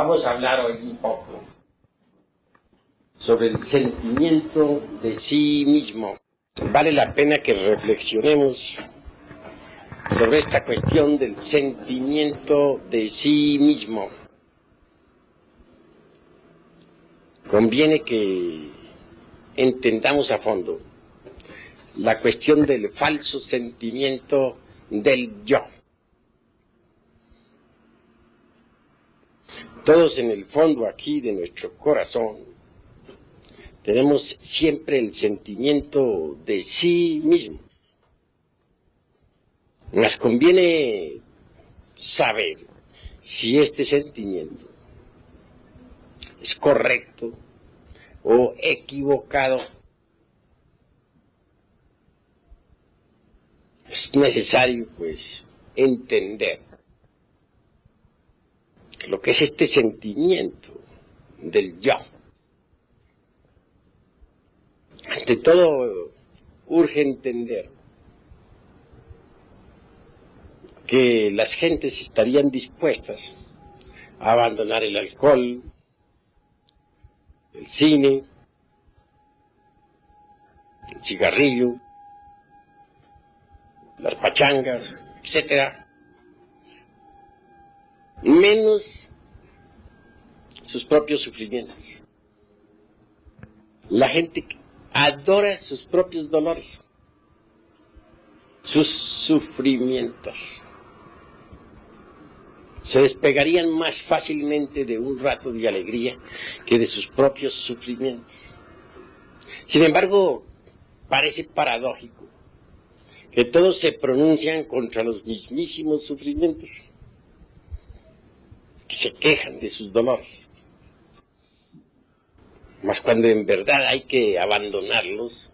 Vamos a hablar hoy un poco sobre el sentimiento de sí mismo. Vale la pena que reflexionemos sobre esta cuestión del sentimiento de sí mismo. Conviene que entendamos a fondo la cuestión del falso sentimiento del yo. Todos en el fondo aquí de nuestro corazón tenemos siempre el sentimiento de sí mismo. Mas conviene saber si este sentimiento es correcto o equivocado. Es necesario, pues, entender lo que es este sentimiento del yo. Ante todo, urge entender que las gentes estarían dispuestas a abandonar el alcohol, el cine, el cigarrillo, las pachangas, etcétera, menos sus propios sufrimientos. La gente adora sus propios dolores, sus sufrimientos. Se despegarían más fácilmente de un rato de alegría que de sus propios sufrimientos. Sin embargo, parece paradójico que todos se pronuncian contra los mismísimos sufrimientos, que se quejan de sus dolores. Mas cuando en verdad hay que abandonarlos,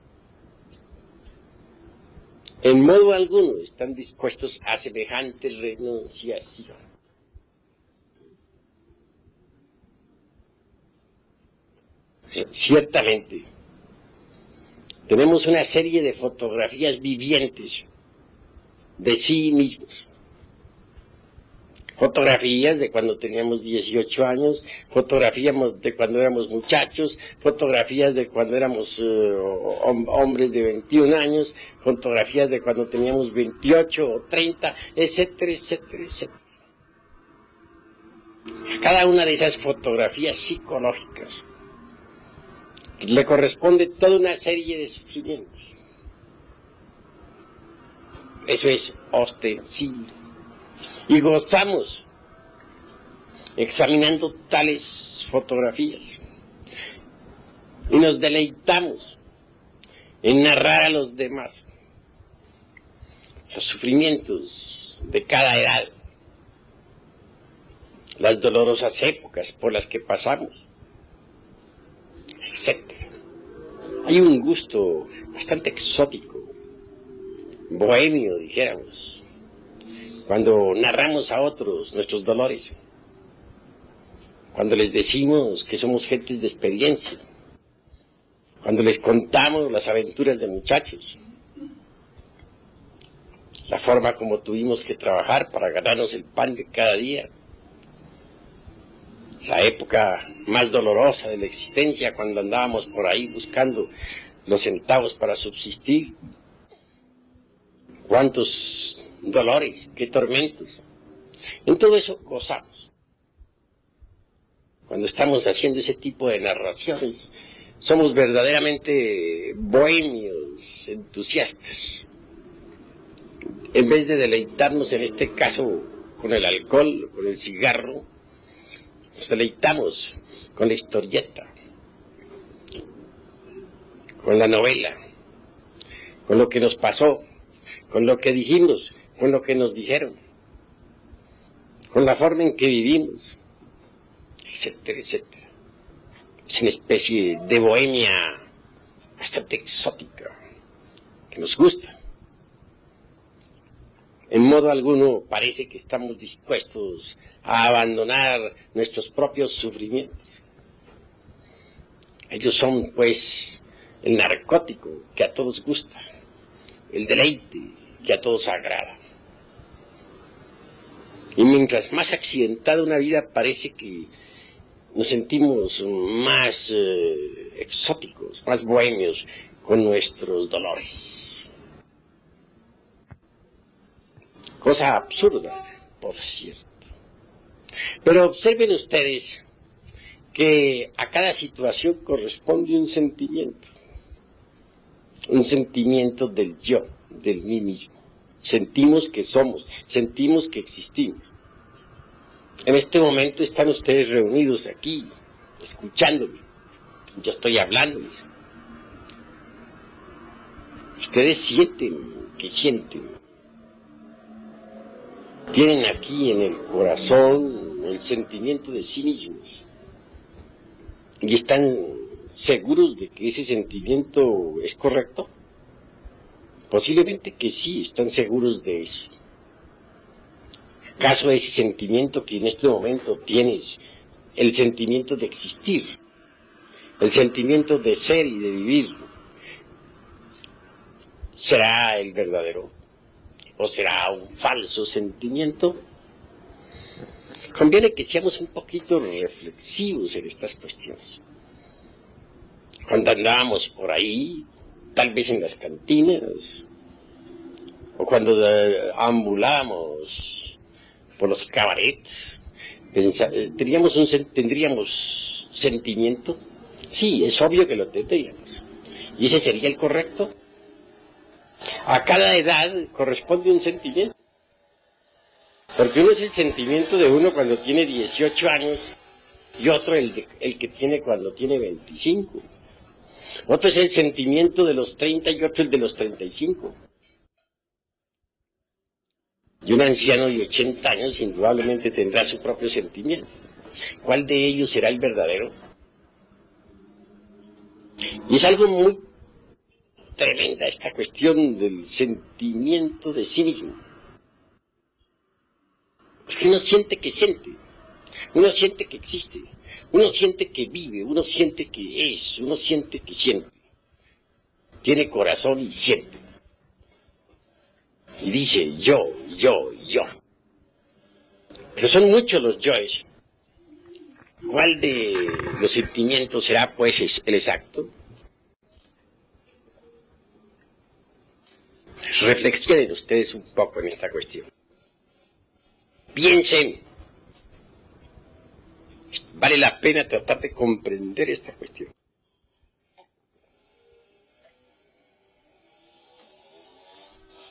en modo alguno están dispuestos a semejante renunciación. Ciertamente, tenemos una serie de fotografías vivientes de sí mismos. Fotografías de cuando teníamos 18 años, fotografías de cuando éramos muchachos, fotografías de cuando éramos hombres de 21 años, fotografías de cuando teníamos 28 o 30, etcétera, etcétera, etcétera. A cada una de esas fotografías psicológicas le corresponde toda una serie de sufrimientos. Eso es ostensible. Y gozamos examinando tales fotografías. Y nos deleitamos en narrar a los demás los sufrimientos de cada edad, las dolorosas épocas por las que pasamos, etc. Hay un gusto bastante exótico, bohemio, dijéramos, cuando narramos a otros nuestros dolores, cuando les decimos que somos gentes de experiencia, cuando les contamos las aventuras de muchachos, la forma como tuvimos que trabajar para ganarnos el pan de cada día, la época más dolorosa de la existencia, cuando andábamos por ahí buscando los centavos para subsistir. Cuántos dolores, qué tormentos. En todo eso gozamos. Cuando estamos haciendo ese tipo de narraciones, somos verdaderamente bohemios, entusiastas. En vez de deleitarnos en este caso con el alcohol, con el cigarro, nos deleitamos con la historieta, con la novela, con lo que nos pasó, con lo que dijimos, con lo que nos dijeron, con la forma en que vivimos, etcétera, etcétera. Es una especie de bohemia bastante exótica, que nos gusta. En modo alguno parece que estamos dispuestos a abandonar nuestros propios sufrimientos. Ellos son, pues, el narcótico que a todos gusta, el deleite que a todos agrada. Y mientras más accidentada una vida parece que nos sentimos más exóticos, más bohemios con nuestros dolores. Cosa absurda, por cierto. Pero observen ustedes que a cada situación corresponde un sentimiento del yo, del mí mismo. Sentimos que somos, sentimos que existimos. En este momento están ustedes reunidos aquí, escuchándome. Yo estoy hablándoles. Ustedes sienten que sienten. Tienen aquí en el corazón el sentimiento de sí mismos. Y están seguros de que ese sentimiento es correcto. Posiblemente que sí, están seguros de eso. ¿Acaso ese sentimiento que en este momento tienes, el sentimiento de existir, el sentimiento de ser y de vivir, será el verdadero? ¿O será un falso sentimiento? Conviene que seamos un poquito reflexivos en estas cuestiones. Cuando andábamos por ahí, tal vez en las cantinas, o cuando ambulamos por los cabarets, ¿tendríamos sentimiento? Sí, es obvio que lo tendríamos. ¿Y ese sería el correcto? A cada edad corresponde un sentimiento. Porque uno es el sentimiento de uno cuando tiene 18 años y otro el que tiene cuando tiene 25. Otro es el sentimiento de los 30 y otro el de los 35. Y un anciano de 80 años indudablemente tendrá su propio sentimiento. ¿Cuál de ellos será el verdadero? Y es algo muy tremenda esta cuestión del sentimiento de sí mismo. Porque uno siente que siente, uno siente que existe, uno siente que vive, uno siente que es, uno siente que siente. Tiene corazón y siente. Y dice yo. Pero son muchos los yoes. ¿Cuál de los sentimientos será pues el exacto? Reflexionen ustedes un poco en esta cuestión. Piensen. Vale la pena tratar de comprender esta cuestión.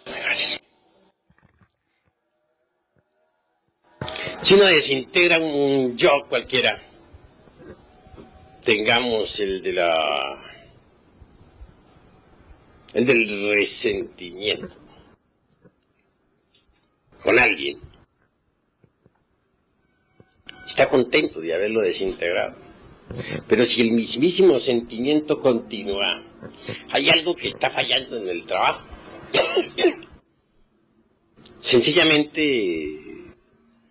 Gracias. Si uno desintegra un yo cualquiera, tengamos el del resentimiento con alguien, está contento de haberlo desintegrado. Pero si el mismísimo sentimiento continúa, hay algo que está fallando en el trabajo. Sencillamente,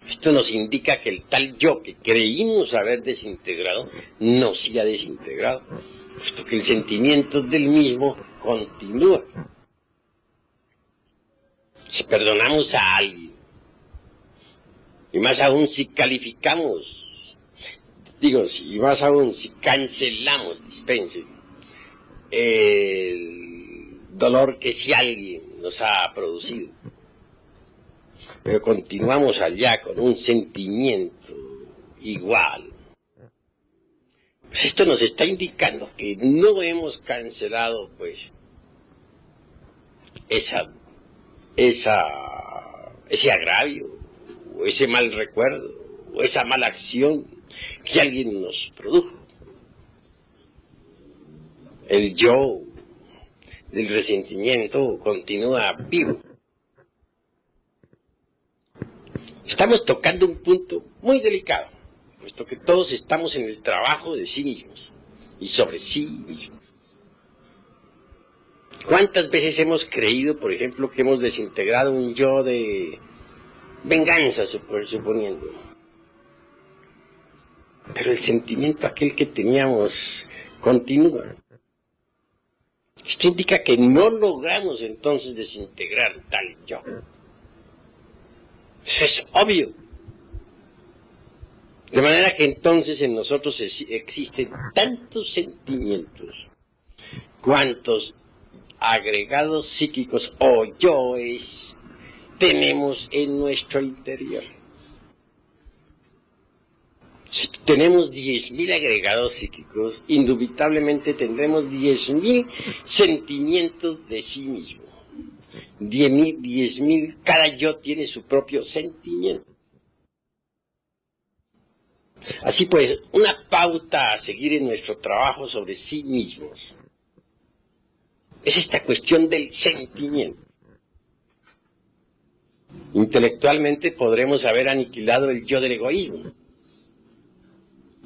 esto nos indica que el tal yo que creímos haber desintegrado, no se ha desintegrado, puesto que el sentimiento del mismo continúa. Si perdonamos a alguien, y más aún si calificamos, y más aún si cancelamos, dispensen, el dolor que si alguien nos ha producido, pero continuamos allá con un sentimiento igual, pues esto nos está indicando que no hemos cancelado pues ese agravio, o ese mal recuerdo, o esa mala acción que alguien nos produjo. El yo del resentimiento continúa vivo. Estamos tocando un punto muy delicado, puesto que todos estamos en el trabajo de sí mismos y sobre sí mismos. ¿Cuántas veces hemos creído, por ejemplo, que hemos desintegrado un yo de venganza, suponiendo? Pero el sentimiento aquel que teníamos continúa. Esto indica que no logramos entonces desintegrar tal yo. Eso es obvio. De manera que entonces en nosotros existen tantos sentimientos, cuantos agregados psíquicos o yoes tenemos en nuestro interior. Si tenemos 10.000 agregados psíquicos, indubitablemente tendremos 10.000 sentimientos de sí mismo. 10.000, cada yo tiene su propio sentimiento. Así pues, una pauta a seguir en nuestro trabajo sobre sí mismos es esta cuestión del sentimiento. Intelectualmente podremos haber aniquilado el yo del egoísmo,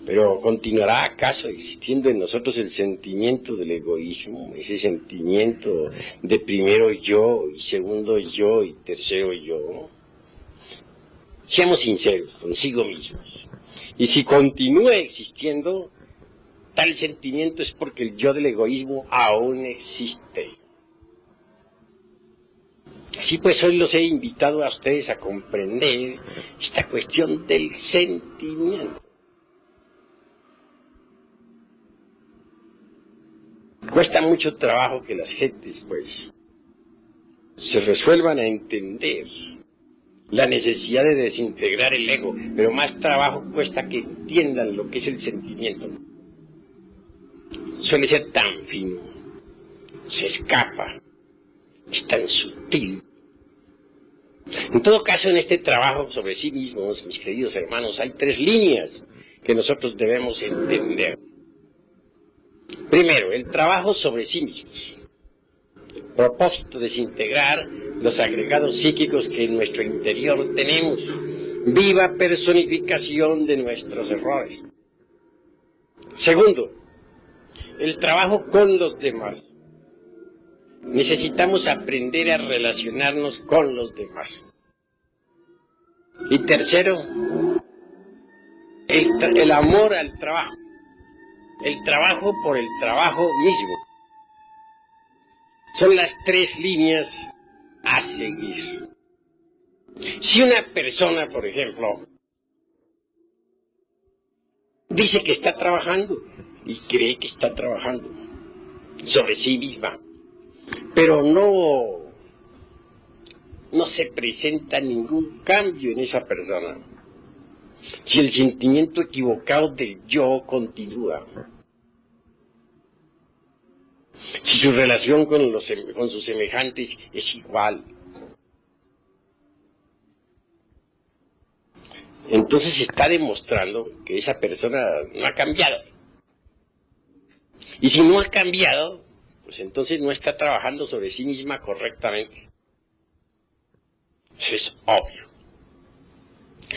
pero ¿continuará acaso existiendo en nosotros el sentimiento del egoísmo? Ese sentimiento de primero yo, y segundo yo, y tercero yo. Seamos sinceros consigo mismos. Y si continúa existiendo, tal sentimiento es porque el yo del egoísmo aún existe. Así pues, hoy los he invitado a ustedes a comprender esta cuestión del sentimiento. Cuesta mucho trabajo que las gentes, pues, se resuelvan a entender la necesidad de desintegrar el ego, pero más trabajo cuesta que entiendan lo que es el sentimiento. Suele ser tan fino, se escapa, es tan sutil. En todo caso, en este trabajo sobre sí mismos, mis queridos hermanos, hay 3 líneas que nosotros debemos entender. Primero, el trabajo sobre sí mismos. Propósito, desintegrar los agregados psíquicos que en nuestro interior tenemos. Viva personificación de nuestros errores. Segundo, el trabajo con los demás. Necesitamos aprender a relacionarnos con los demás. Y tercero, el amor al trabajo. El trabajo por el trabajo mismo. Son las 3 líneas a seguir. Si una persona, por ejemplo, dice que está trabajando y cree que está trabajando sobre sí misma, pero no se presenta ningún cambio en esa persona, si el sentimiento equivocado del yo continúa, si su relación con sus semejantes es igual, entonces está demostrando que esa persona no ha cambiado. Y si no ha cambiado, pues entonces no está trabajando sobre sí misma correctamente. Eso es obvio.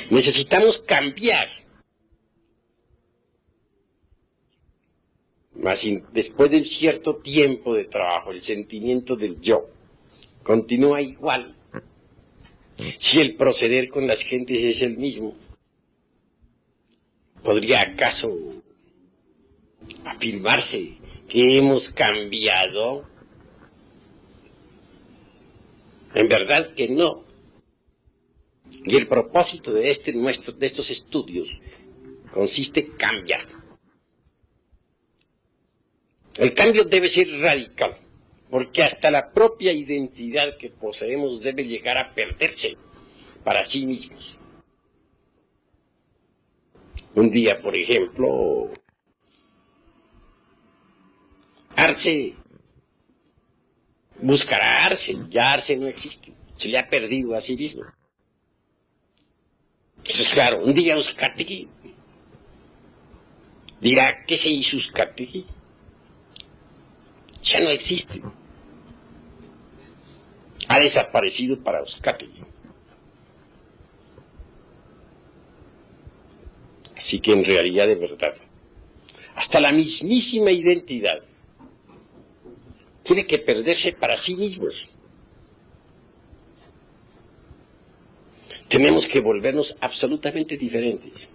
Necesitamos cambiar. Mas después de un cierto tiempo de trabajo, el sentimiento del yo continúa igual. Si el proceder con las gentes es el mismo, ¿podría acaso afirmarse que hemos cambiado? En verdad que no. Y el propósito de estos estudios consiste en cambiar. El cambio debe ser radical, porque hasta la propia identidad que poseemos debe llegar a perderse para sí mismos. Un día, por ejemplo, Arce buscará a Arce, ya Arce no existe, se le ha perdido a sí mismo. Eso es claro. Un día Uzcategui dirá, ¿qué se hizo Uzcategui? Ya no existe. Ha desaparecido para Uzcategui. Así que en realidad, de verdad, hasta la mismísima identidad tiene que perderse para sí mismos. Tenemos que volvernos absolutamente diferentes.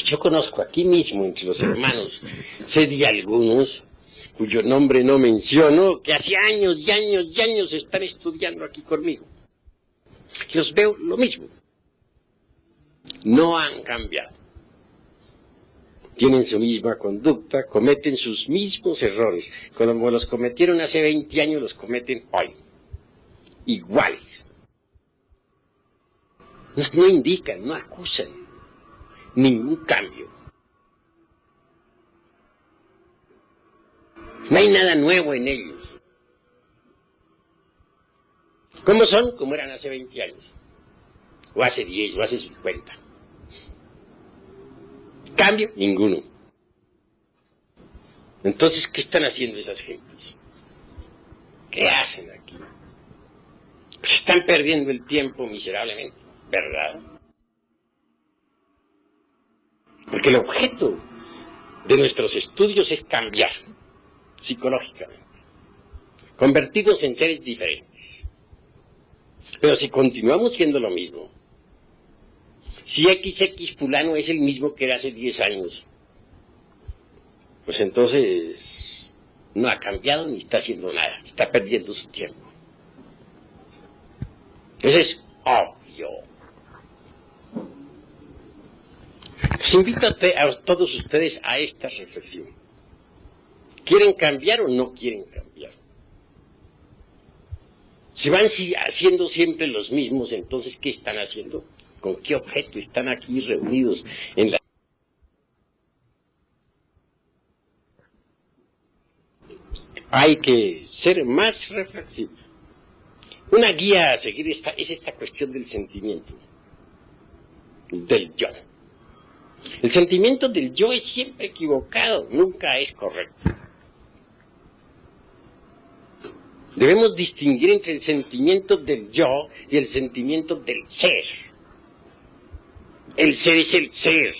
Yo conozco aquí mismo, entre los hermanos, sé de algunos, cuyo nombre no menciono, que hace años y años y años están estudiando aquí conmigo. Los veo lo mismo. no han cambiado. Tienen su misma conducta, cometen sus mismos errores. Como los cometieron hace 20 años, los cometen hoy. Iguales. No indican, no acusan ningún cambio. No hay nada nuevo en ellos. ¿Cómo son? Como eran hace 20 años. O hace 10, o hace 50. Cambio, ninguno. Entonces, ¿qué están haciendo esas gentes? ¿Qué hacen aquí? Se están perdiendo el tiempo miserablemente, ¿verdad? Porque el objeto de nuestros estudios es cambiar psicológicamente, convertirnos en seres diferentes. Pero si continuamos siendo lo mismo, si XX fulano es el mismo que era hace 10 años, pues entonces no ha cambiado ni está haciendo nada, está perdiendo su tiempo. Eso es obvio. Los invito a todos ustedes a esta reflexión. ¿Quieren cambiar o no quieren cambiar? Si van haciendo siempre los mismos, entonces ¿qué están haciendo? ¿Con qué objeto están aquí reunidos en la... Hay que ser más reflexivos. Una guía a seguir es esta cuestión del sentimiento, del yo. El sentimiento del yo es siempre equivocado, nunca es correcto. Debemos distinguir entre el sentimiento del yo y el sentimiento del ser. El ser es el ser,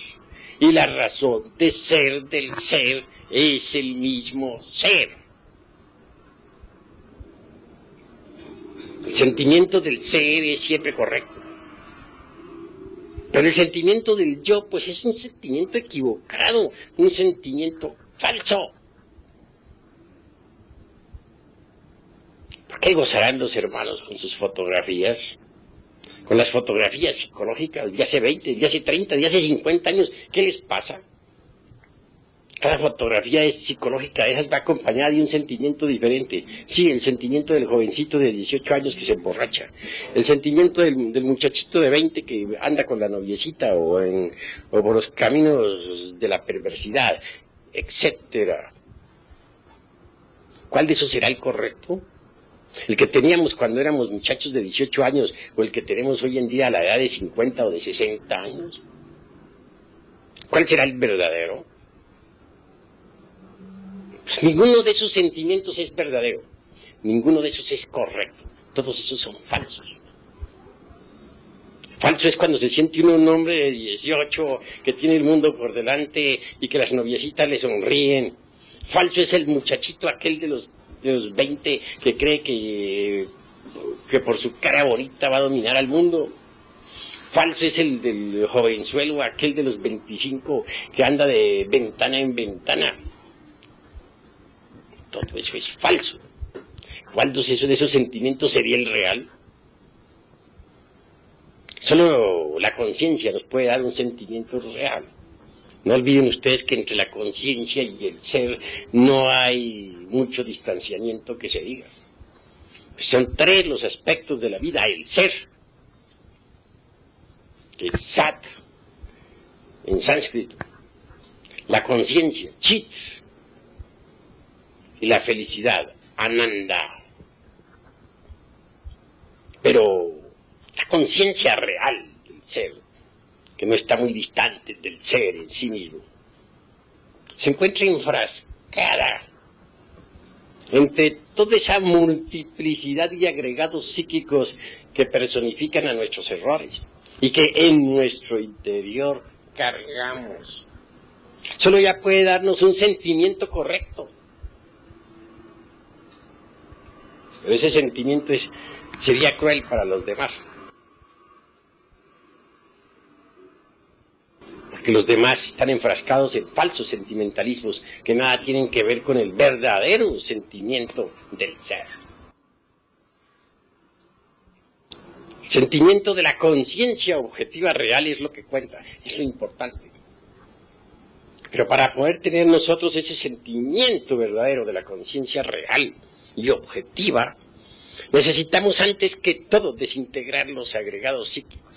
y la razón de ser del ser es el mismo ser. El sentimiento del ser es siempre correcto. Pero el sentimiento del yo, pues es un sentimiento equivocado, un sentimiento falso. ¿Por qué gozarán los hermanos con sus fotografías? Con las fotografías psicológicas de hace 20, de hace 30, de hace 50 años. ¿Qué les pasa? Cada fotografía psicológica de esas va acompañada de un sentimiento diferente. Sí, el sentimiento del jovencito de 18 años que se emborracha. El sentimiento del muchachito de 20 que anda con la noviecita o por los caminos de la perversidad, etcétera. ¿Cuál de esos será el correcto? ¿El que teníamos cuando éramos muchachos de 18 años o el que tenemos hoy en día a la edad de 50 o de 60 años? ¿Cuál será el verdadero? Pues ninguno de esos sentimientos es verdadero, ninguno de esos es correcto, todos esos son falsos. Falso es cuando se siente uno un hombre de 18 que tiene el mundo por delante y que las noviecitas le sonríen. Falso es el muchachito aquel de los 20 que cree que por su cara bonita va a dominar al mundo. Falso es el del jovenzuelo aquel de los 25 que anda de ventana en ventana. Todo eso es falso. ¿Cuál de esos sentimientos sería el real? Solo la conciencia nos puede dar un sentimiento real. No olviden ustedes que entre la conciencia y el ser no hay mucho distanciamiento que se diga. Son tres los aspectos de la vida. El ser, que es sat en sánscrito, la conciencia, chit, y la felicidad, ananda. Pero la conciencia real del ser, que no está muy distante del ser en sí mismo, se encuentra enfrascada entre toda esa multiplicidad de agregados psíquicos que personifican a nuestros errores y que en nuestro interior cargamos. Solo ya puede darnos un sentimiento correcto. Pero ese sentimiento sería cruel para los demás. Porque los demás están enfrascados en falsos sentimentalismos que nada tienen que ver con el verdadero sentimiento del ser. El Sentimiento de la conciencia objetiva real es lo que cuenta, es lo importante. Pero para poder tener nosotros ese sentimiento verdadero de la conciencia real y objetiva, necesitamos antes que todo desintegrar los agregados psíquicos.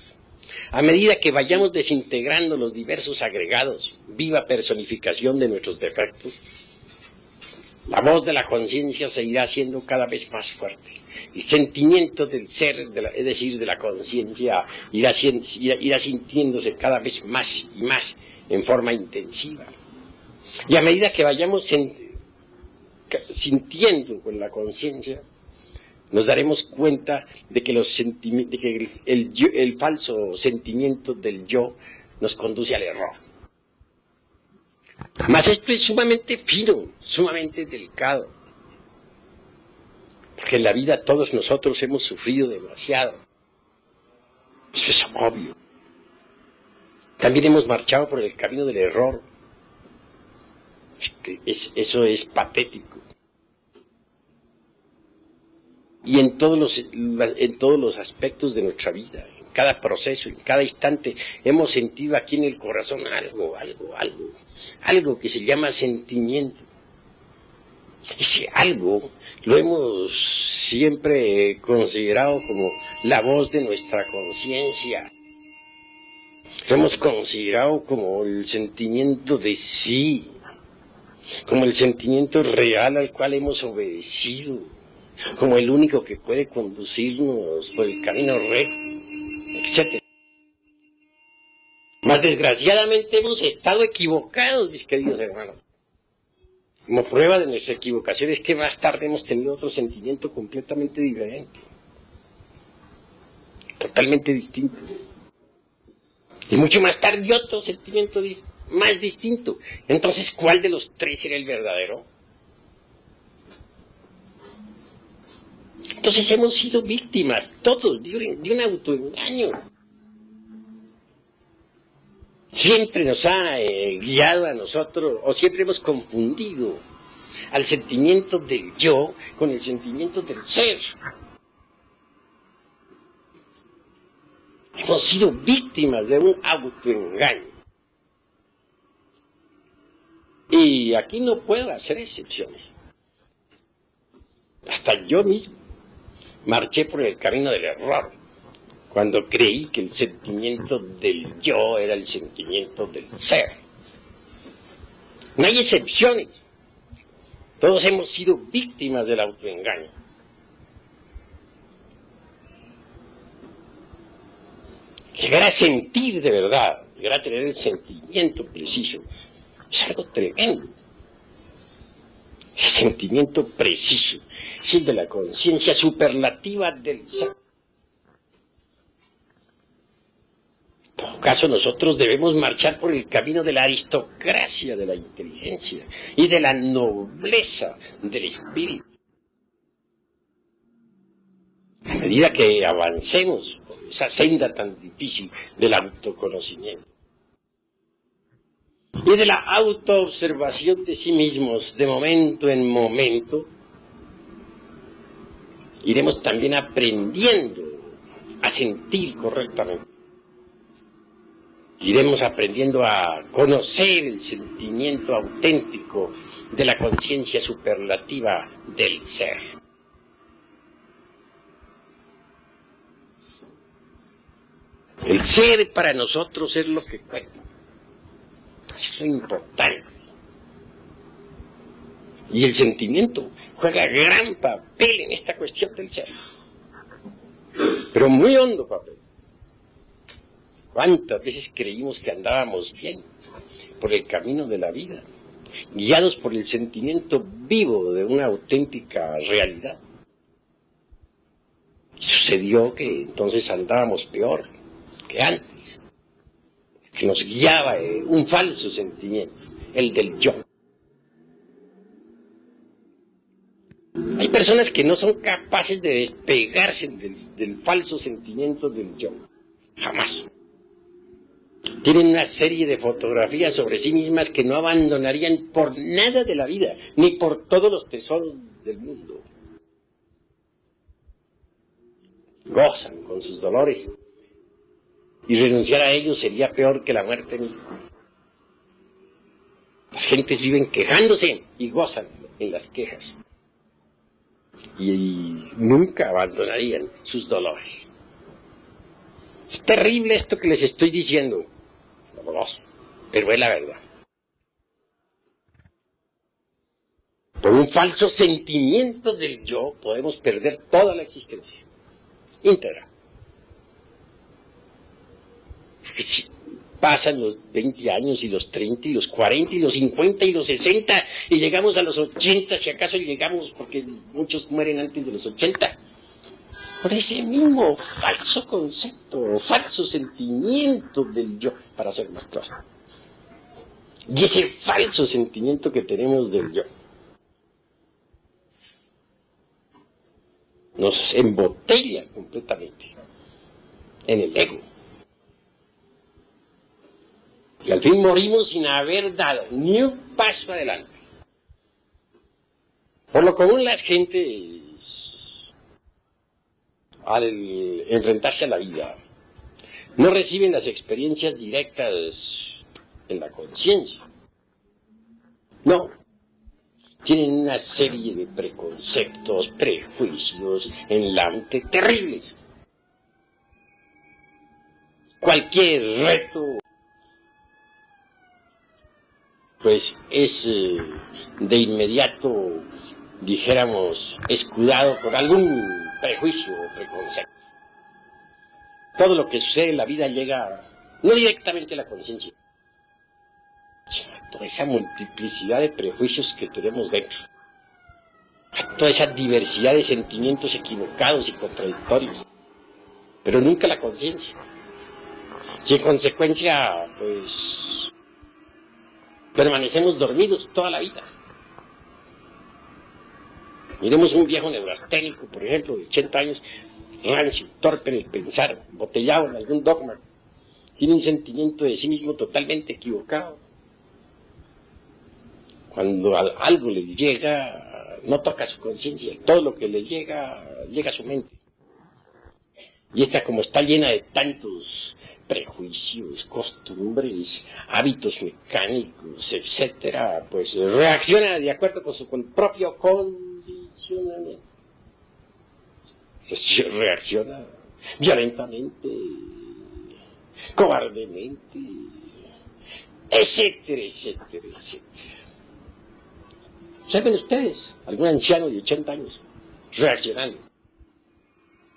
A medida que vayamos desintegrando los diversos agregados, viva personificación de nuestros defectos, la voz de la conciencia se irá haciendo cada vez más fuerte. El sentimiento del ser, es decir, de la conciencia, irá sintiéndose cada vez más y más en forma intensiva. Y a medida que vayamos sintiendo con la conciencia, nos daremos cuenta de que, el falso sentimiento del yo nos conduce al error. Mas esto es sumamente fino, sumamente delicado, porque en la vida todos nosotros hemos sufrido demasiado. Eso es obvio. También hemos marchado por el camino del error. Eso es patético. Y en todos los aspectos de nuestra vida, en cada proceso, en cada instante, hemos sentido aquí en el corazón algo que se llama sentimiento. Ese algo lo hemos siempre considerado como la voz de nuestra conciencia. Lo hemos considerado como el sentimiento de sí, como el sentimiento real al cual hemos obedecido, como el único que puede conducirnos por el camino recto, etc. Mas desgraciadamente hemos estado equivocados, mis queridos hermanos. Como prueba de nuestra equivocación es que más tarde hemos tenido otro sentimiento completamente diferente, totalmente distinto. Y mucho más tarde otro sentimiento más distinto. Entonces, ¿cuál de los tres era el verdadero? Entonces hemos sido víctimas, todos, de un autoengaño. Siempre nos ha guiado a nosotros, o siempre hemos confundido al sentimiento del yo con el sentimiento del ser. Hemos sido víctimas de un autoengaño. Y aquí no puedo hacer excepciones. Hasta yo mismo marché por el camino del error cuando creí que el sentimiento del yo era el sentimiento del ser. No hay excepciones. Todos hemos sido víctimas del autoengaño. Llegar a sentir de verdad, llegar a tener el sentimiento preciso, es algo tremendo. Ese sentimiento preciso es el de la conciencia superlativa del ser. En todo caso, nosotros debemos marchar por el camino de la aristocracia de la inteligencia y de la nobleza del espíritu. A medida que avancemos por esa senda tan difícil del autoconocimiento y de la autoobservación de sí mismos de momento en momento, iremos también aprendiendo a sentir correctamente. Iremos aprendiendo a conocer el sentimiento auténtico de la conciencia superlativa del ser. El ser para nosotros es lo que cuenta. Es lo importante. Y el sentimiento juega gran papel en esta cuestión del ser. Pero muy hondo papel. ¿Cuántas veces creímos que andábamos bien por el camino de la vida, guiados por el sentimiento vivo de una auténtica realidad? Y sucedió que entonces andábamos peor que antes, que nos guiaba un falso sentimiento, el del yo. Hay personas que no son capaces de despegarse del falso sentimiento del yo, jamás. Tienen una serie de fotografías sobre sí mismas que no abandonarían por nada de la vida, ni por todos los tesoros del mundo. gozan con sus dolores, y renunciar a ellos sería peor que la muerte misma. Las gentes viven quejándose y gozan en las quejas, y nunca abandonarían sus dolores. Es terrible esto que les estoy diciendo, doloroso, pero es la verdad. Por un falso sentimiento del yo podemos perder toda la existencia íntegra. Porque si pasan los 20 años y los 30 y los 40 y los 50 y los 60 y llegamos a los 80, si acaso llegamos, porque muchos mueren antes de los 80, por ese mismo falso concepto, falso sentimiento del yo, para ser más claro. Y ese falso sentimiento que tenemos del yo nos embotella completamente en el ego. Y al fin morimos sin haber dado ni un paso adelante. Por lo común las gentes, al enfrentarse a la vida, no reciben las experiencias directas en la conciencia. No. Tienen una serie de preconceptos, prejuicios en la mente terribles. Cualquier reto, pues es de inmediato, dijéramos, escudado por algún prejuicio o preconcepto. Todo lo que sucede en la vida llega no directamente a la conciencia, a toda esa multiplicidad de prejuicios que tenemos dentro, a toda esa diversidad de sentimientos equivocados y contradictorios, pero nunca la conciencia. Y en consecuencia, pues, permanecemos dormidos toda la vida. Miremos un viejo neurasténico, por ejemplo, de 80 años, rancio, torpe en el pensar, botellado en algún dogma, tiene un sentimiento de sí mismo totalmente equivocado. Cuando algo le llega, no toca su conciencia, todo lo que le llega, llega a su mente. Y esta, como está llena de tantos prejuicios, costumbres, hábitos mecánicos, etcétera, pues reacciona de acuerdo con su propio condicionamiento. Pues reacciona violentamente, cobardemente, etcétera, etcétera, etcétera. ¿Saben ustedes? Algún anciano de 80 años reaccionando.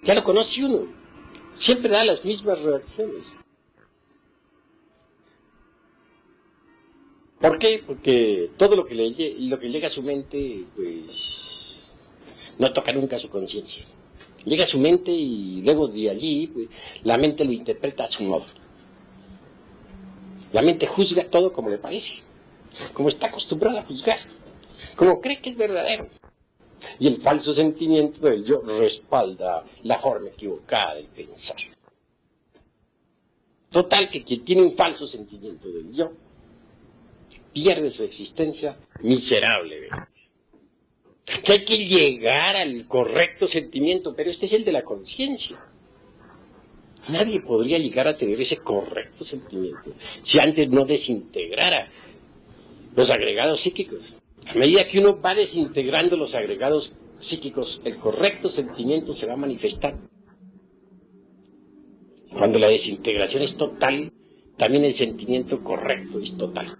Ya lo conoce uno. Siempre da las mismas reacciones. ¿Por qué? Porque todo lo que llega a su mente, pues, no toca nunca su conciencia. Llega a su mente y luego de allí, pues, la mente lo interpreta a su modo. La mente juzga todo como le parece, como está acostumbrada a juzgar, como cree que es verdadero. Y el falso sentimiento del yo respalda la forma equivocada del pensar. Total, que quien tiene un falso sentimiento del yo pierde su existencia miserablemente. Que hay que llegar al correcto sentimiento, pero este es el de la conciencia. Nadie podría llegar a tener ese correcto sentimiento si antes no desintegrara los agregados psíquicos. A medida que uno va desintegrando los agregados psíquicos, el correcto sentimiento se va manifestando. Cuando la desintegración es total, también el sentimiento correcto es total.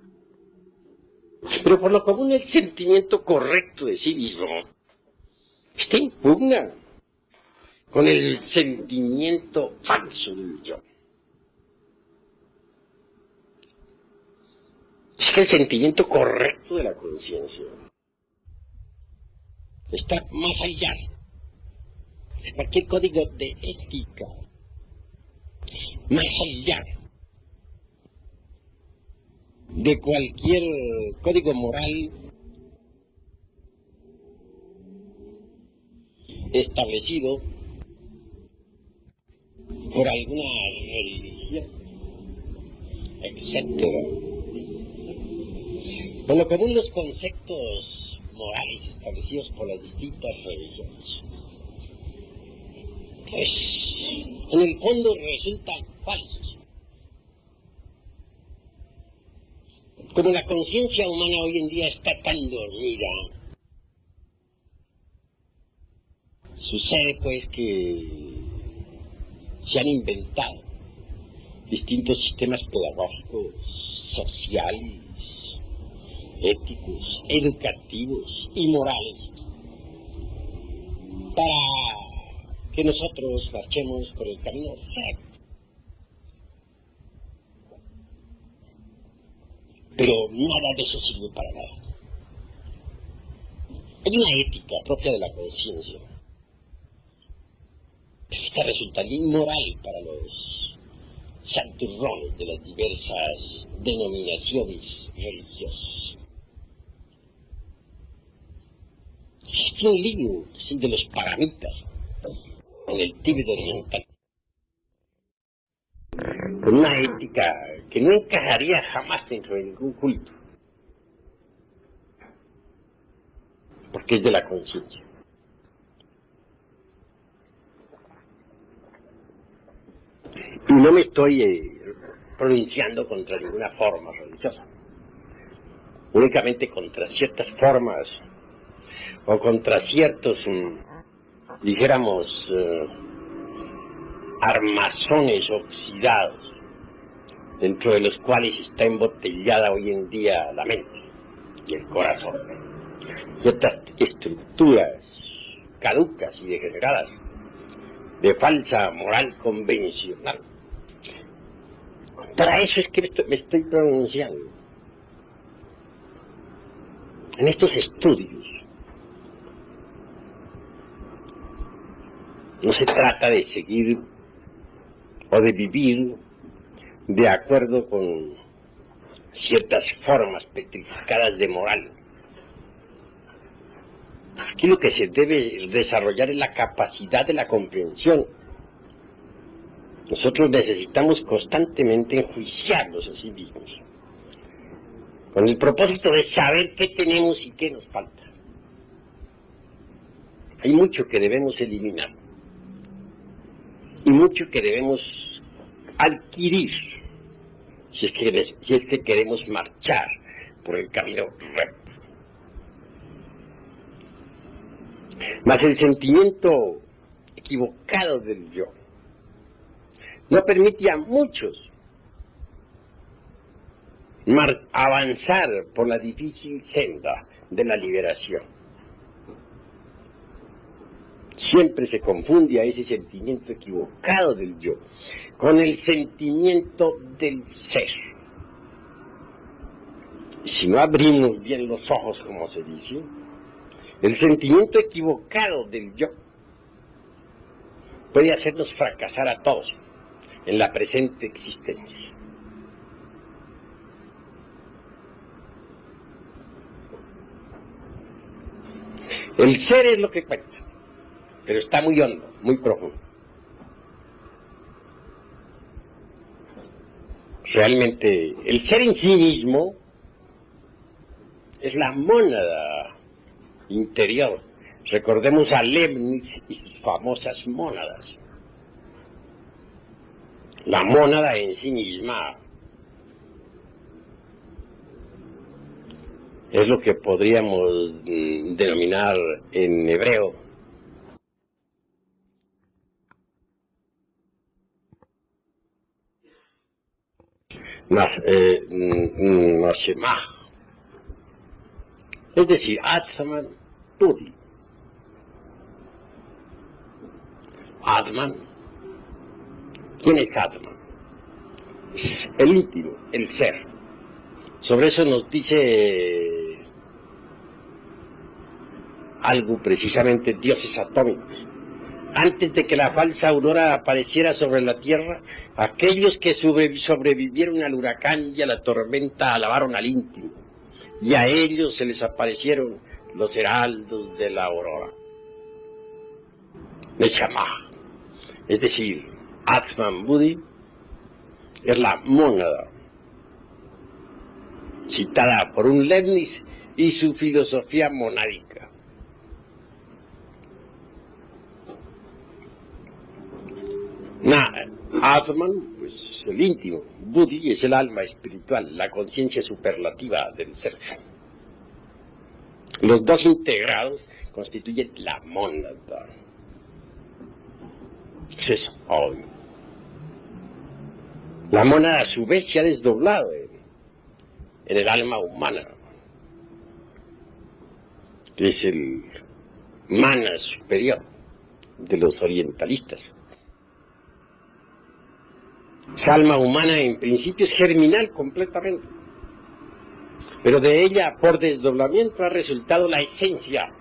Pero por lo común el sentimiento correcto de sí mismo está en pugna con el sentimiento falso del yo. Es que el sentimiento correcto de la conciencia está más allá de cualquier código de ética, más allá de cualquier código moral establecido por alguna religión, etcétera. Por lo común los conceptos morales establecidos por las distintas religiones, pues en el fondo resultan falsos. Como la conciencia humana hoy en día está tan dormida, sucede pues que se han inventado distintos sistemas pedagógicos, sociales, éticos, educativos y morales para que nosotros marchemos por el camino recto. Pero nada de eso sirve para nada. Hay una ética propia de la conciencia. Esta resulta inmoral para los santurrones de las diversas denominaciones religiosas. Existe un libro de los paramitas en el Tíbet oriental, con una ética que no encajaría jamás dentro de ningún culto, porque es de la conciencia. Y no me estoy pronunciando contra ninguna forma religiosa, únicamente contra ciertas formas o contra ciertos, dijéramos, armazones oxidados, dentro de los cuales está embotellada hoy en día la mente y el corazón. Ciertas estructuras caducas y degeneradas de falsa moral convencional. Para eso es que me estoy pronunciando. En estos estudios no se trata de seguir o de vivir de acuerdo con ciertas formas petrificadas de moral. Aquí lo que se debe desarrollar es la capacidad de la comprensión. Nosotros necesitamos constantemente enjuiciarnos a sí mismos, con el propósito de saber qué tenemos y qué nos falta. Hay mucho que debemos eliminar y mucho que debemos adquirir si es que queremos marchar por el camino recto. Mas el sentimiento equivocado del yo no permite a muchos avanzar por la difícil senda de la liberación. Siempre se confunde a ese sentimiento equivocado del yo con el sentimiento del ser. Si no abrimos bien los ojos, como se dice, el sentimiento equivocado del yo puede hacernos fracasar a todos en la presente existencia. El ser es lo que cuenta, pero está muy hondo, muy profundo. Realmente, el ser en sí mismo es la mónada interior. Recordemos a Leibniz y sus famosas mónadas. La mónada en sí misma es lo que podríamos denominar en hebreo Nashemah, es decir, Atman Budi. Atman, ¿quién es Atman? El íntimo, el ser. Sobre eso nos dice algo precisamente dioses atómicos. Antes de que la falsa aurora apareciera sobre la tierra, aquellos que sobrevivieron al huracán y a la tormenta alabaron al íntimo, y a ellos se les aparecieron los heraldos de la aurora. Neshama, es decir, Atman Budi, es la mónada, citada por un Leibniz y su filosofía monádica. Na Atman, pues el íntimo. Buddhi es el alma espiritual, la conciencia superlativa del ser. Los dos integrados constituyen la mónada. Es eso, obvio. La mónada a su vez se ha desdoblado en el alma humana. Es el mana superior de los orientalistas. Esa alma humana en principio es germinal completamente, pero de ella por desdoblamiento ha resultado la esencia,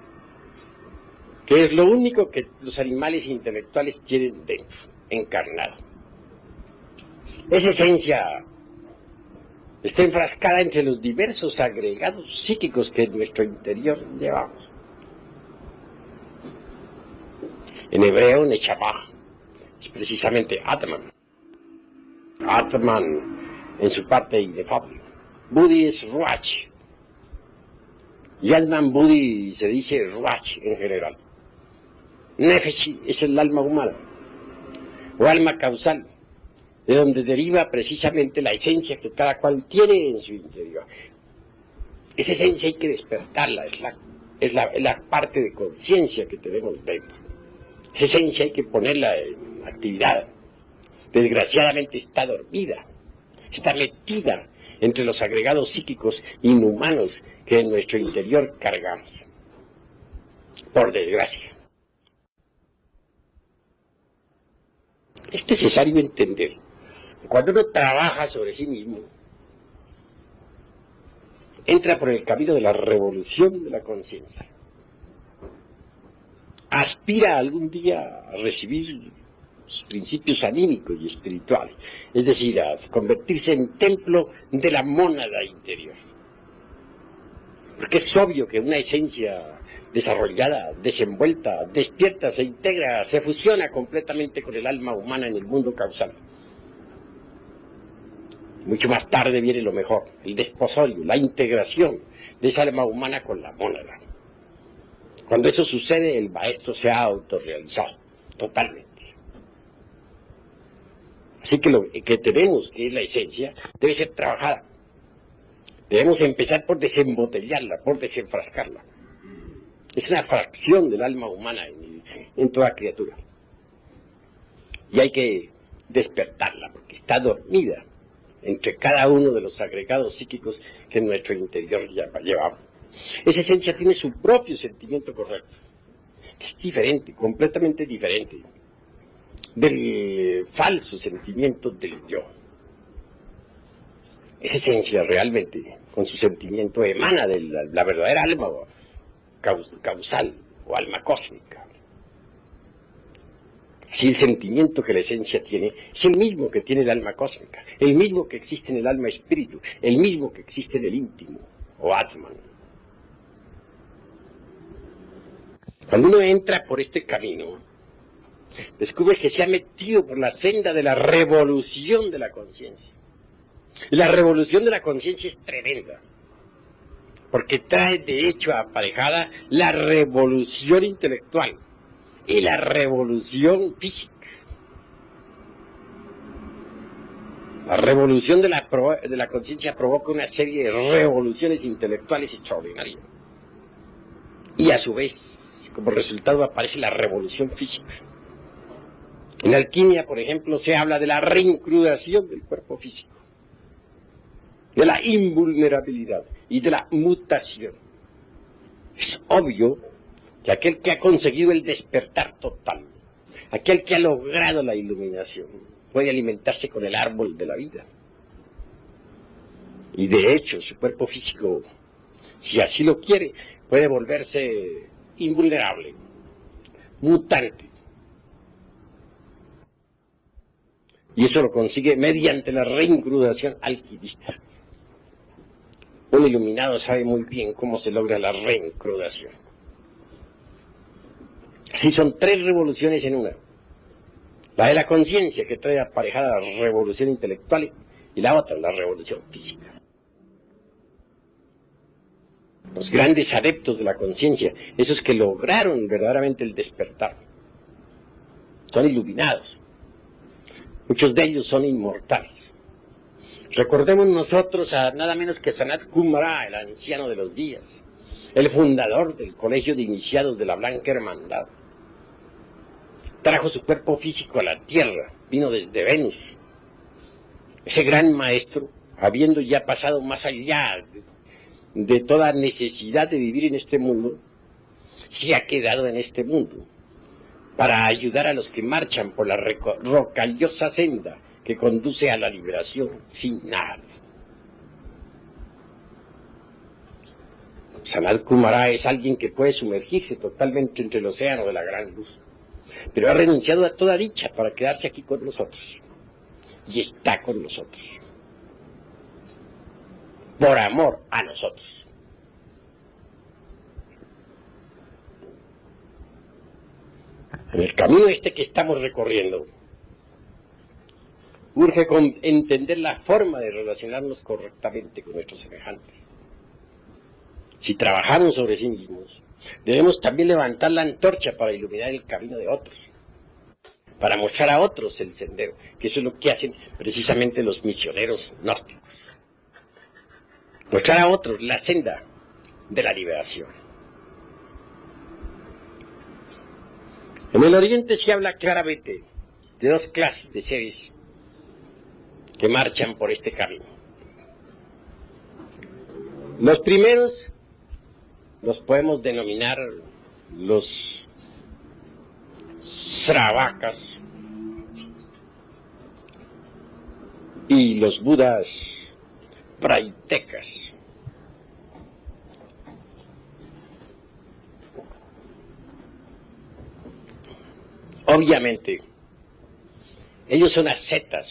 que es lo único que los animales intelectuales tienen dentro, encarnado. Esa esencia está enfrascada entre los diversos agregados psíquicos que en nuestro interior llevamos. En hebreo, Neshama es precisamente Atman. Atman en su parte inefable. Buddhi es Ruach. Y Atman Buddhi se dice Ruach en general. Nefesh es el alma humana, o alma causal, de donde deriva precisamente la esencia que cada cual tiene en su interior. Esa esencia hay que despertarla, es la parte de conciencia que tenemos dentro. Esa esencia hay que ponerla en actividad. Desgraciadamente está dormida, está metida entre los agregados psíquicos inhumanos que en nuestro interior cargamos. Por desgracia. Es necesario entender que cuando uno trabaja sobre sí mismo, entra por el camino de la revolución de la conciencia. Aspira algún día a recibir los principios anímicos y espirituales, es decir, a convertirse en templo de la mónada interior. Porque es obvio que una esencia desarrollada, desenvuelta, despierta, se integra, se fusiona completamente con el alma humana en el mundo causal. Mucho más tarde viene lo mejor, el desposorio, la integración de esa alma humana con la mónada. Cuando eso sucede, el maestro se ha autorrealizado totalmente. Así que lo que tenemos, que es la esencia, debe ser trabajada. Debemos empezar por desembotellarla, por desenfrascarla. Es una fracción del alma humana en toda criatura. Y hay que despertarla, porque está dormida entre cada uno de los agregados psíquicos que en nuestro interior llevamos. Esa esencia tiene su propio sentimiento correcto. Es diferente, completamente diferente del falso sentimiento del yo. Esa esencia realmente, con su sentimiento, emana de la verdadera alma causal o alma cósmica. Si el sentimiento que la esencia tiene es el mismo que tiene el alma cósmica, el mismo que existe en el alma espíritu, el mismo que existe en el íntimo o Atman. Cuando uno entra por este camino, descubre que se ha metido por la senda de la revolución de la conciencia. Y la revolución de la conciencia es tremenda, porque trae de hecho aparejada la revolución intelectual y la revolución física. La revolución de la conciencia provoca una serie de revoluciones intelectuales extraordinarias. Y a su vez, como resultado, aparece la revolución física. En alquimia, por ejemplo, se habla de la reincrudación del cuerpo físico, de la invulnerabilidad y de la mutación. Es obvio que aquel que ha conseguido el despertar total, aquel que ha logrado la iluminación, puede alimentarse con el árbol de la vida. Y de hecho, su cuerpo físico, si así lo quiere, puede volverse invulnerable, mutante. Y eso lo consigue mediante la reincrudación alquimista. Un iluminado sabe muy bien cómo se logra la reincrudación. Así son tres revoluciones en una. La de la conciencia, que trae aparejada la revolución intelectual, y la otra, la revolución física. Los grandes adeptos de la conciencia, esos que lograron verdaderamente el despertar, son iluminados. Muchos de ellos son inmortales. Recordemos nosotros a nada menos que Sanat Kumara, el anciano de los días, el fundador del Colegio de Iniciados de la Blanca Hermandad. Trajo su cuerpo físico a la Tierra, vino desde Venus. Ese gran maestro, habiendo ya pasado más allá de toda necesidad de vivir en este mundo, se ha quedado en este mundo para ayudar a los que marchan por la rocallosa senda que conduce a la liberación final. Sanat Kumara es alguien que puede sumergirse totalmente entre el océano de la gran luz, pero ha renunciado a toda dicha para quedarse aquí con nosotros, y está con nosotros, por amor a nosotros. En el camino este que estamos recorriendo, urge entender la forma de relacionarnos correctamente con nuestros semejantes. Si trabajamos sobre sí mismos, debemos también levantar la antorcha para iluminar el camino de otros, para mostrar a otros el sendero, que eso es lo que hacen precisamente los misioneros gnósticos. Mostrar a otros la senda de la liberación. En el Oriente se habla claramente de dos clases de seres que marchan por este camino. Los primeros los podemos denominar los Sravakas y los Budas Praitekas. Obviamente, ellos son ascetas.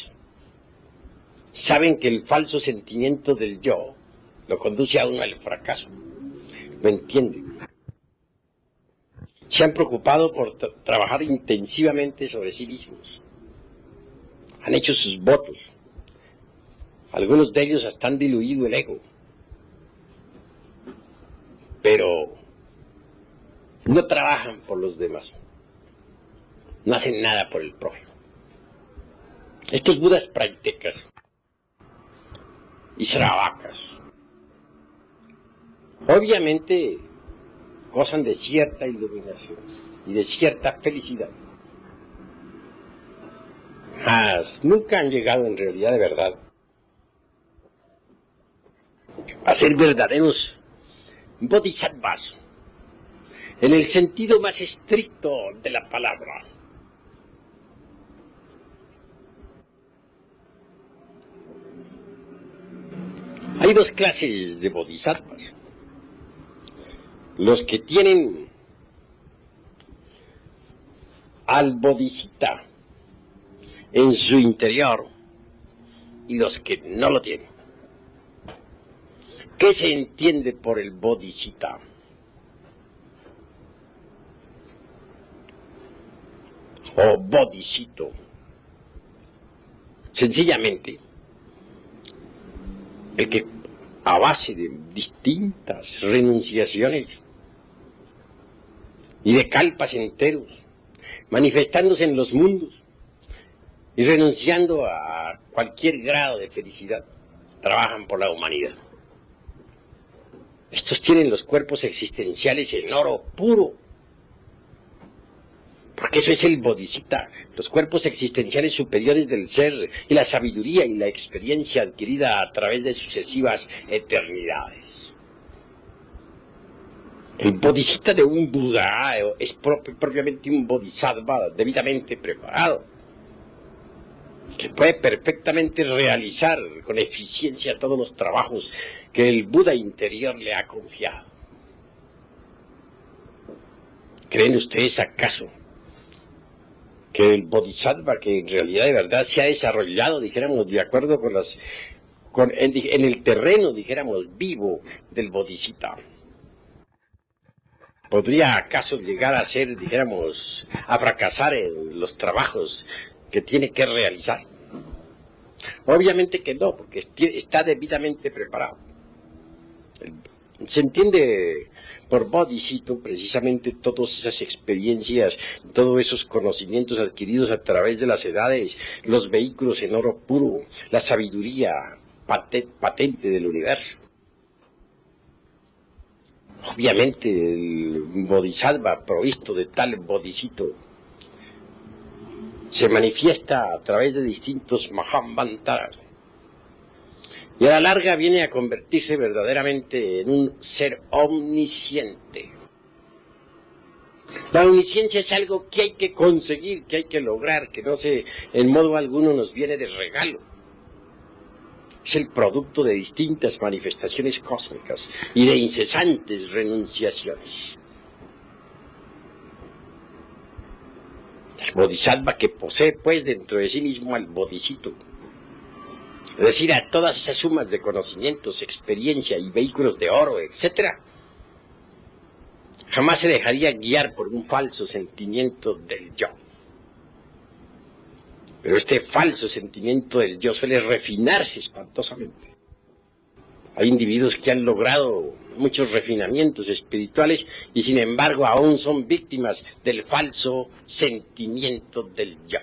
Saben que el falso sentimiento del yo lo conduce a uno al fracaso. Lo entienden. Se han preocupado por trabajar intensivamente sobre sí mismos. Han hecho sus votos. Algunos de ellos hasta han diluido el ego. Pero no trabajan por los demás. No hacen nada por el prójimo. Estos Budas Praitekas y Sravakas obviamente gozan de cierta iluminación y de cierta felicidad. Mas nunca han llegado en realidad de verdad a ser verdaderos bodhisattvas en el sentido más estricto de la palabra. Hay dos clases de bodhisattvas. Los que tienen al bodhisattva en su interior y los que no lo tienen. ¿Qué se entiende por el bodhisattva? O bodhisattva. Sencillamente, el que a base de distintas renunciaciones y de kalpas enteros, manifestándose en los mundos y renunciando a cualquier grado de felicidad, trabajan por la humanidad. Estos tienen los cuerpos existenciales en oro puro, porque eso es el bodhisattva, los cuerpos existenciales superiores del ser y la sabiduría y la experiencia adquirida a través de sucesivas eternidades. El bodhisattva de un Buda es propiamente un bodhisattva debidamente preparado, que puede perfectamente realizar con eficiencia todos los trabajos que el Buda interior le ha confiado. ¿Creen ustedes acaso que el bodhisattva, que en realidad de verdad se ha desarrollado, dijéramos, de acuerdo con en el terreno, dijéramos, vivo del bodhisattva, podría acaso llegar a ser, dijéramos, a fracasar en los trabajos que tiene que realizar? Obviamente que no, porque está debidamente preparado. Se entiende por bodhisattva precisamente todas esas experiencias, todos esos conocimientos adquiridos a través de las edades, los vehículos en oro puro, la sabiduría patente del universo. Obviamente el bodhisattva provisto de tal bodhisattva se manifiesta a través de distintos mahamantaras y a la larga viene a convertirse verdaderamente en un ser omnisciente. La omnisciencia es algo que hay que conseguir, que hay que lograr, que no se, en modo alguno nos viene de regalo. Es el producto de distintas manifestaciones cósmicas y de incesantes renunciaciones. El bodhisattva que posee pues dentro de sí mismo al bodhisattva, es decir, a todas esas sumas de conocimientos, experiencia y vehículos de oro, etc., jamás se dejaría guiar por un falso sentimiento del yo. Pero este falso sentimiento del yo suele refinarse espantosamente. Hay individuos que han logrado muchos refinamientos espirituales y sin embargo aún son víctimas del falso sentimiento del yo.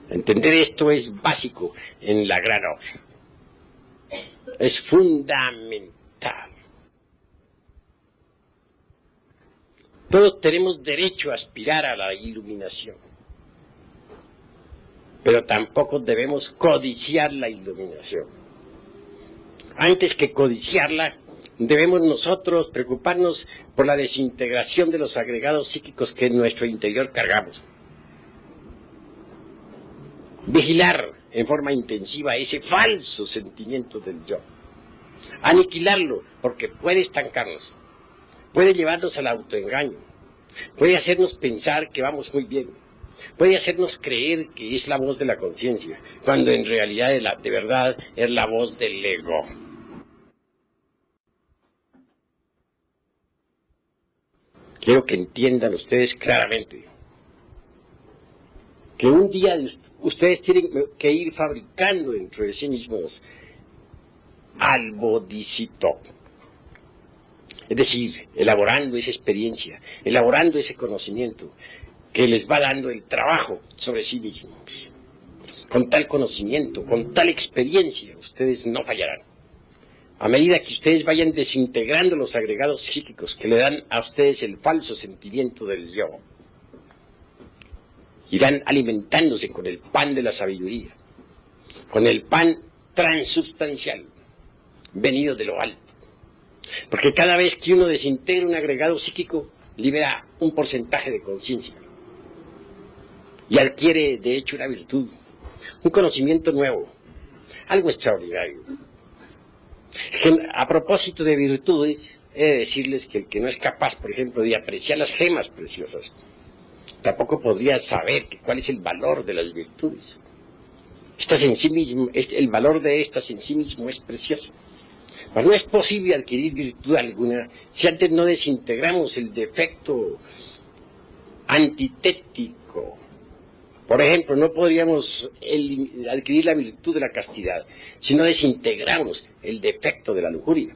Entender esto es básico en la gran obra. Es fundamental. Todos tenemos derecho a aspirar a la iluminación, pero tampoco debemos codiciar la iluminación. Antes que codiciarla, debemos nosotros preocuparnos por la desintegración de los agregados psíquicos que en nuestro interior cargamos. Vigilar en forma intensiva ese falso sentimiento del yo. Aniquilarlo, porque puede estancarnos. Puede llevarnos al autoengaño, puede hacernos pensar que vamos muy bien, puede hacernos creer que es la voz de la conciencia, cuando en realidad de verdad es la voz del ego. Quiero que entiendan ustedes claramente que un día ustedes tienen que ir fabricando dentro de sí mismos al bodhisattva. Es decir, elaborando esa experiencia, elaborando ese conocimiento que les va dando el trabajo sobre sí mismos. Con tal conocimiento, con tal experiencia, ustedes no fallarán. A medida que ustedes vayan desintegrando los agregados psíquicos que le dan a ustedes el falso sentimiento del yo, irán alimentándose con el pan de la sabiduría, con el pan transubstancial, venido de lo alto. Porque cada vez que uno desintegra un agregado psíquico, libera un porcentaje de conciencia. Y adquiere, de hecho, una virtud, un conocimiento nuevo, algo extraordinario. A propósito de virtudes, he de decirles que el que no es capaz, por ejemplo, de apreciar las gemas preciosas, tampoco podría saber cuál es el valor de las virtudes. Estas en sí mismo, el valor de estas en sí mismo es precioso. Pero no es posible adquirir virtud alguna si antes no desintegramos el defecto antitético. Por ejemplo, no podríamos adquirir la virtud de la castidad si no desintegramos el defecto de la lujuria.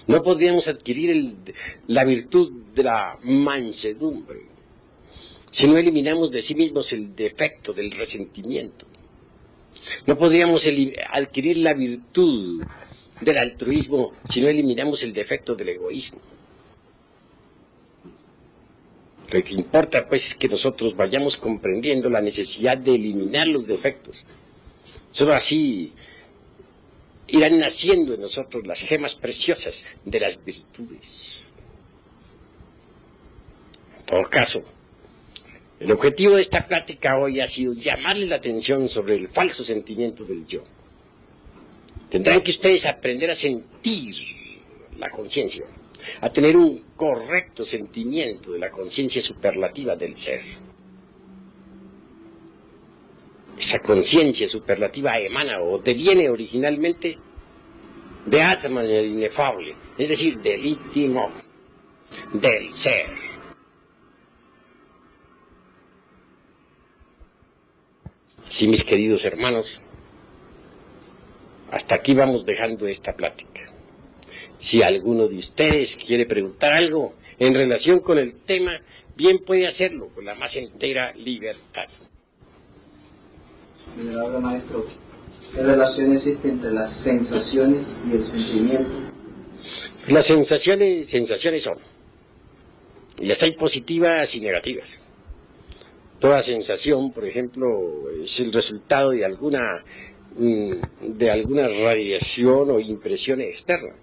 No podríamos adquirir la virtud de la mansedumbre si no eliminamos de sí mismos el defecto del resentimiento. No podríamos adquirir la virtud del altruismo si no eliminamos el defecto del egoísmo. Lo que importa pues es que nosotros vayamos comprendiendo la necesidad de eliminar los defectos. Solo así irán naciendo en nosotros las gemas preciosas de las virtudes. En todo caso, el objetivo de esta plática hoy ha sido llamarle la atención sobre el falso sentimiento del yo. Tendrán que ustedes aprender a sentir la conciencia, a tener un correcto sentimiento de la conciencia superlativa del ser. Esa conciencia superlativa emana o deviene originalmente de Atman, el inefable, es decir, del íntimo, del ser. Sí, mis queridos hermanos, hasta aquí vamos dejando esta plática. Si alguno de ustedes quiere preguntar algo en relación con el tema, bien puede hacerlo con la más entera libertad. Venerable maestro, ¿qué relación existe entre las sensaciones y el sentimiento? Las sensaciones son, y las hay positivas y negativas. Toda sensación, por ejemplo, es el resultado de alguna radiación o impresión externa.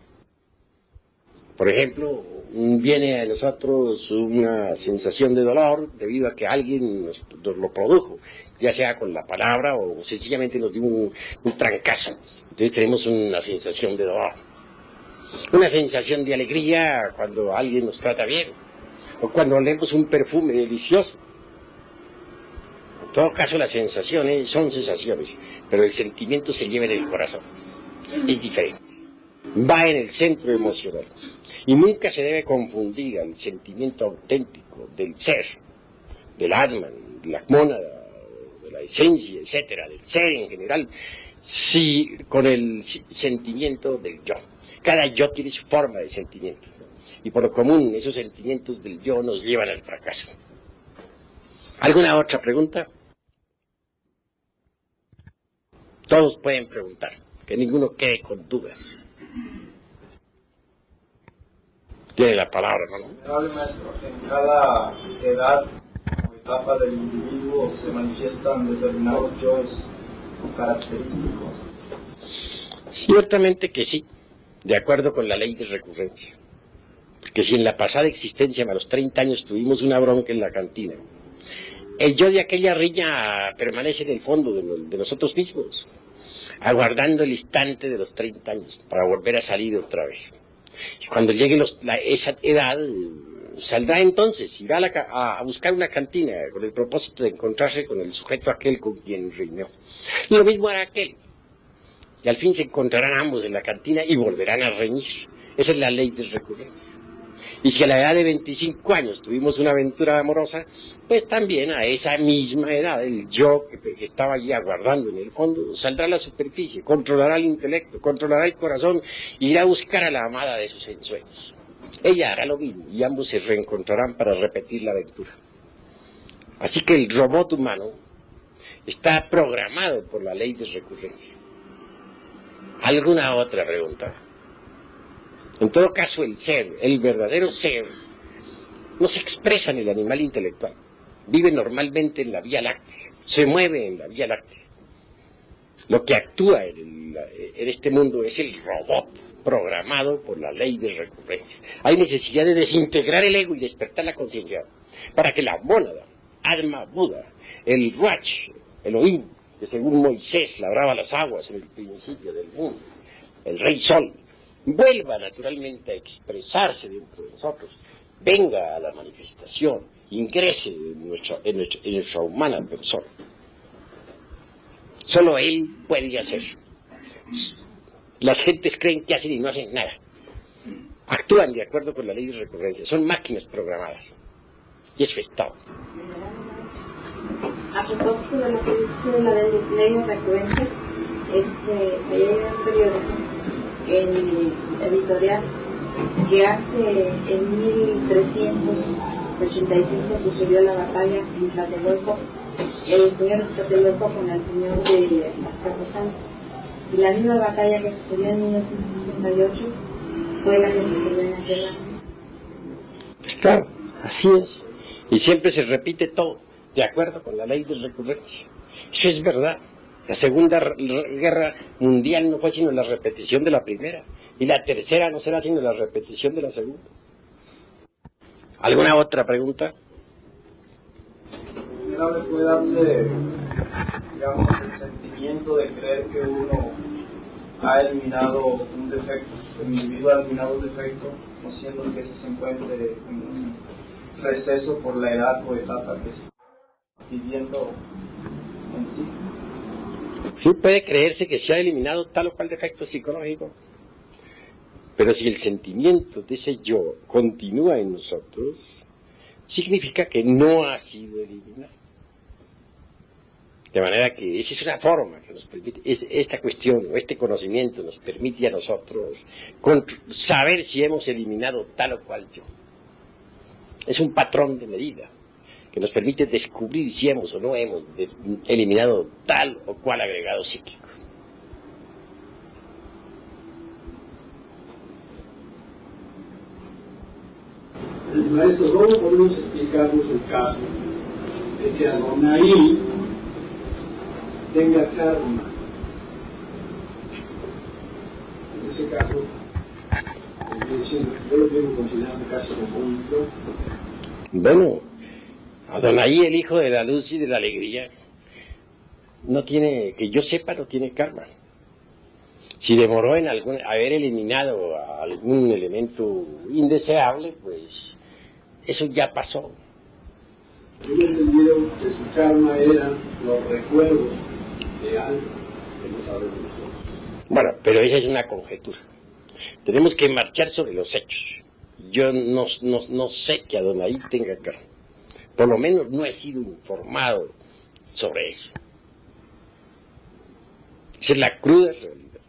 Por ejemplo, viene a nosotros una sensación de dolor debido a que alguien nos lo produjo, ya sea con la palabra o sencillamente nos dio un trancazo. Entonces tenemos una sensación de dolor. Una sensación de alegría cuando alguien nos trata bien, o cuando olemos un perfume delicioso. En todo caso, las sensaciones son sensaciones, pero el sentimiento se lleva en el corazón. Es diferente. Va en el centro emocional. Y nunca se debe confundir al sentimiento auténtico del ser, del alma, de la mónada, de la esencia, etcétera, del ser en general, con el sentimiento del yo. Cada yo tiene su forma de sentimiento. Y por lo común, esos sentimientos del yo nos llevan al fracaso. ¿Alguna otra pregunta? Todos pueden preguntar, que ninguno quede con dudas. Tiene la palabra, ¿no? Venerable maestro, en cada edad o etapa del individuo se manifiestan determinados yoes característicos. Ciertamente que sí, de acuerdo con la ley de recurrencia. Porque si en la pasada existencia, a los 30 años, tuvimos una bronca en la cantina, el yo de aquella riña permanece en el fondo de nosotros mismos, aguardando el instante de los 30 años para volver a salir otra vez. Y cuando llegue esa edad, saldrá entonces, irá a buscar una cantina con el propósito de encontrarse con el sujeto aquel con quien riñó. Y lo mismo hará aquel. Y al fin se encontrarán ambos en la cantina y volverán a reñir. Esa es la ley de recurrencia. Y si a la edad de 25 años tuvimos una aventura amorosa, pues también a esa misma edad el yo que estaba allí aguardando en el fondo saldrá a la superficie, controlará el intelecto, controlará el corazón, irá a buscar a la amada de sus ensueños. Ella hará lo mismo y ambos se reencontrarán para repetir la aventura. Así que el robot humano está programado por la ley de recurrencia. ¿Alguna otra pregunta? En todo caso, el ser, el verdadero ser, no se expresa en el animal intelectual. Vive normalmente en la Vía Láctea, se mueve en la Vía Láctea. Lo que actúa en este mundo es el robot programado por la ley de recurrencia. Hay necesidad de desintegrar el ego y despertar la conciencia para que la mónada, Atma Buda, el Ruach, Elohim, que según Moisés labraba las aguas en el principio del mundo, el Rey Sol, vuelva naturalmente a expresarse dentro de nosotros, venga a la manifestación, ingrese en nuestra humana persona. Solo Él puede hacer. Las gentes creen que hacen y no hacen nada. Actúan de acuerdo con la ley de recurrencia, son máquinas programadas. Y eso es todo. A propósito de lo que dice la ley de recurrencia, hay un periódico en editorial que hace en 1385 sucedió la batalla en Tlatelolco, el señor Tlatelolco con el señor de Azcapotzalco, y la misma batalla que sucedió en 1968 fue la que sucedió en aquel año. Pues claro, así es, y siempre se repite todo de acuerdo con la ley de recurrencia. Eso es verdad. La Segunda Guerra Mundial no fue sino la repetición de la primera, y la tercera no será sino la repetición de la segunda. ¿Alguna otra pregunta? ¿Puede darse, digamos, el sentimiento de creer que uno ha eliminado un defecto, el individuo ha eliminado un defecto, no siendo que se encuentre en un receso por la edad o etapa que está viviendo en sí? Sí puede creerse que se ha eliminado tal o cual defecto psicológico, pero si el sentimiento de ese yo continúa en nosotros, significa que no ha sido eliminado. De manera que esa es una forma que nos permite, esta cuestión o este conocimiento nos permite a nosotros saber si hemos eliminado tal o cual yo. Es un patrón de medida que nos permite descubrir si hemos o no hemos eliminado tal o cual agregado psíquico. Maestro, ¿cómo podemos explicarnos el caso de que Adonai tenga karma? En ese caso, yo lo tengo considerado un caso común. Bueno, Adonai, el hijo de la luz y de la alegría, no tiene, que yo sepa, no tiene karma. Si demoró en haber eliminado algún elemento indeseable, pues eso ya pasó. Yo he entendido que su karma eran los recuerdos de algo que no sabemos nosotros. Bueno, pero esa es una conjetura. Tenemos que marchar sobre los hechos. Yo no sé que Adonai tenga karma. Por lo menos no he sido informado sobre eso. Esa es la cruda realidad.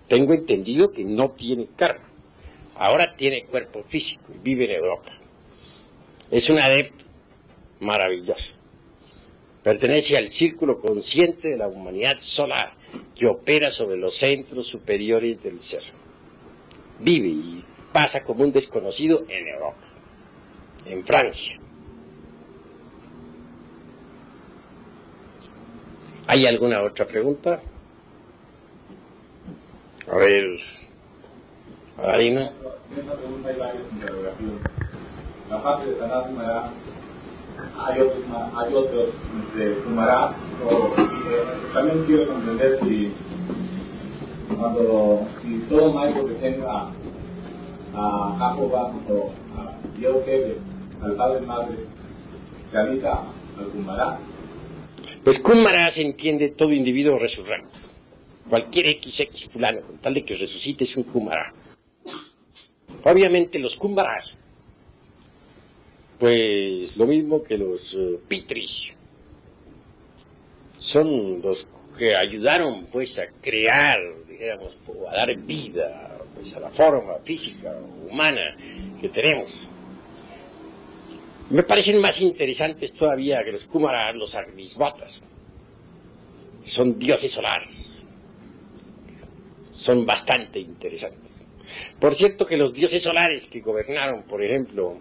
Tengo entendido que no tiene karma. Ahora tiene cuerpo físico y vive en Europa. Es un adepto maravilloso. Pertenece al círculo consciente de la humanidad solar que opera sobre los centros superiores del ser. Vive y pasa como un desconocido en Europa, en Francia. ¿Hay alguna otra pregunta? A ver, Arina. En esta pregunta hay varias interrogaciones. La parte de Taná Kumará, hay otros de Kumará, también quiero comprender si todo maestro que tenga a Jehová o a Dios Jefe, al Padre Madre, que habita al Kumará. Pues Kumará se entiende todo individuo resurrecto. Cualquier XX fulano, con tal de que resucite, es un Kumará. Obviamente los Kumarás, pues lo mismo que los Pitris, son los que ayudaron pues a crear, digamos, a dar vida pues, a la forma física, humana que tenemos. Me parecen más interesantes todavía que los Kumarás, los Agnisvatas. Son dioses solares. Son bastante interesantes. Por cierto que los dioses solares que gobernaron, por ejemplo,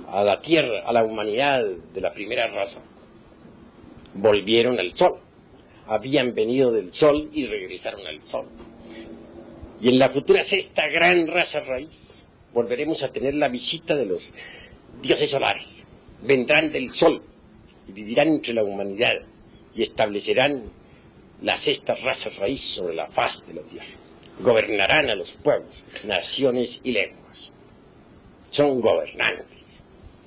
a la Tierra, a la humanidad de la primera raza, volvieron al Sol. Habían venido del Sol y regresaron al Sol. Y en la futura sexta gran raza raíz, volveremos a tener la visita de los dioses solares. Vendrán del Sol y vivirán entre la humanidad y establecerán la sexta raza raíz sobre la faz de la Tierra. Gobernarán a los pueblos, naciones y lenguas. Son gobernantes.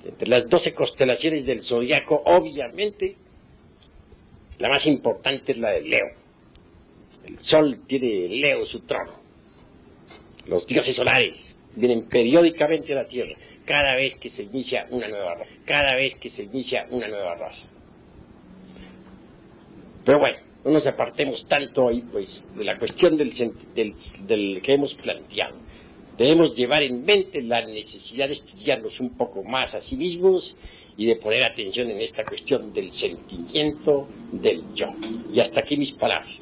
Entre las 12 constelaciones del zodiaco, obviamente, la más importante es la de Leo. El Sol tiene Leo su trono. Los dioses solares vienen periódicamente a la Tierra, cada vez que se inicia una nueva raza. Cada vez que se inicia una nueva raza. Pero bueno, no nos apartemos tanto ahí, pues, de la cuestión del que hemos planteado. Debemos llevar en mente la necesidad de estudiarnos un poco más a sí mismos y de poner atención en esta cuestión del sentimiento del yo. Y hasta aquí mis palabras.